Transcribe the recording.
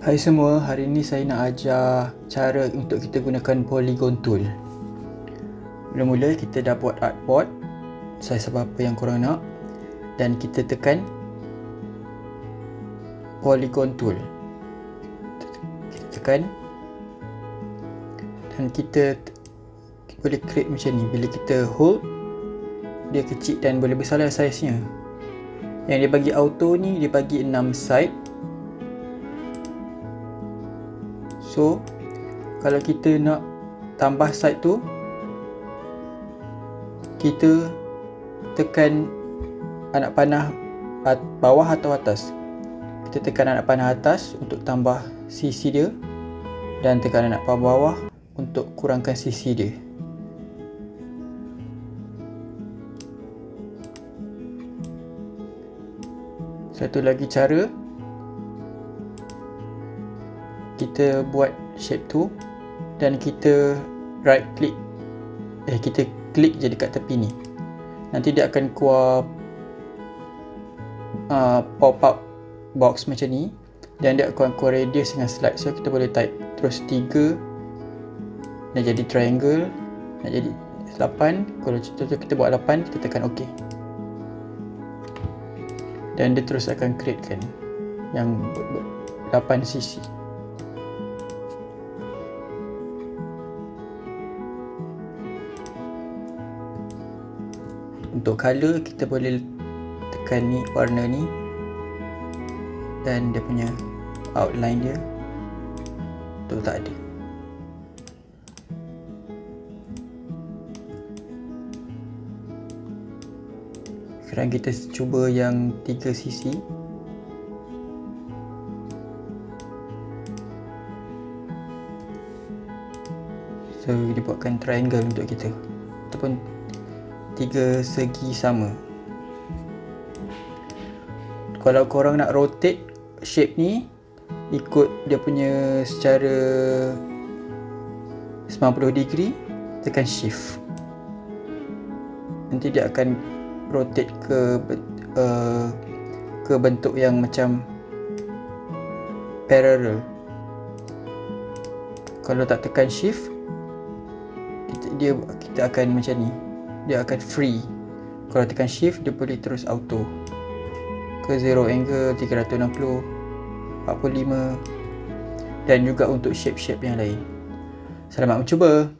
Hai semua, hari ini saya nak ajar cara untuk kita gunakan polygon tool. Mula-mula kita dah buat artboard saiz apa yang korang nak, dan kita tekan polygon tool. Kita tekan dan kita boleh create macam ni. Bila kita hold, dia kecil dan boleh besar lah saiznya. Yang dia bagi auto ni, dia bagi 6 side. So, kalau kita nak tambah side tu, kita tekan anak panah bawah atau atas. Kita tekan anak panah atas untuk tambah sisi dia, dan tekan anak panah bawah untuk kurangkan sisi dia. Satu lagi cara, kita buat shape tu dan kita right click, kita klik je dekat tepi ni. Nanti dia akan keluar pop up box macam ni, dan dia akan keluar radius dengan slide. So kita boleh type terus 3, nak jadi triangle, nak jadi 8. Kalau contoh kita buat 8, kita tekan OK, dan dia terus akan createkan yang 8 sisi. Untuk color, kita boleh tekan ni, warna ni, dan dia punya outline dia tu tak ada. Sekarang kita cuba yang 3 sisi. So dia buatkan triangle untuk kita, ataupun 3 segi sama. Kalau korang nak rotate shape ni ikut dia punya secara 90 degree, tekan shift. Nanti dia akan rotate ke bentuk yang macam parallel. Kalau tak tekan shift, kita akan macam ni. Dia akan free. Kalau tekan shift, dia boleh terus auto ke 0 angle, 360, 45, dan juga untuk shape-shape yang lain. Selamat mencuba.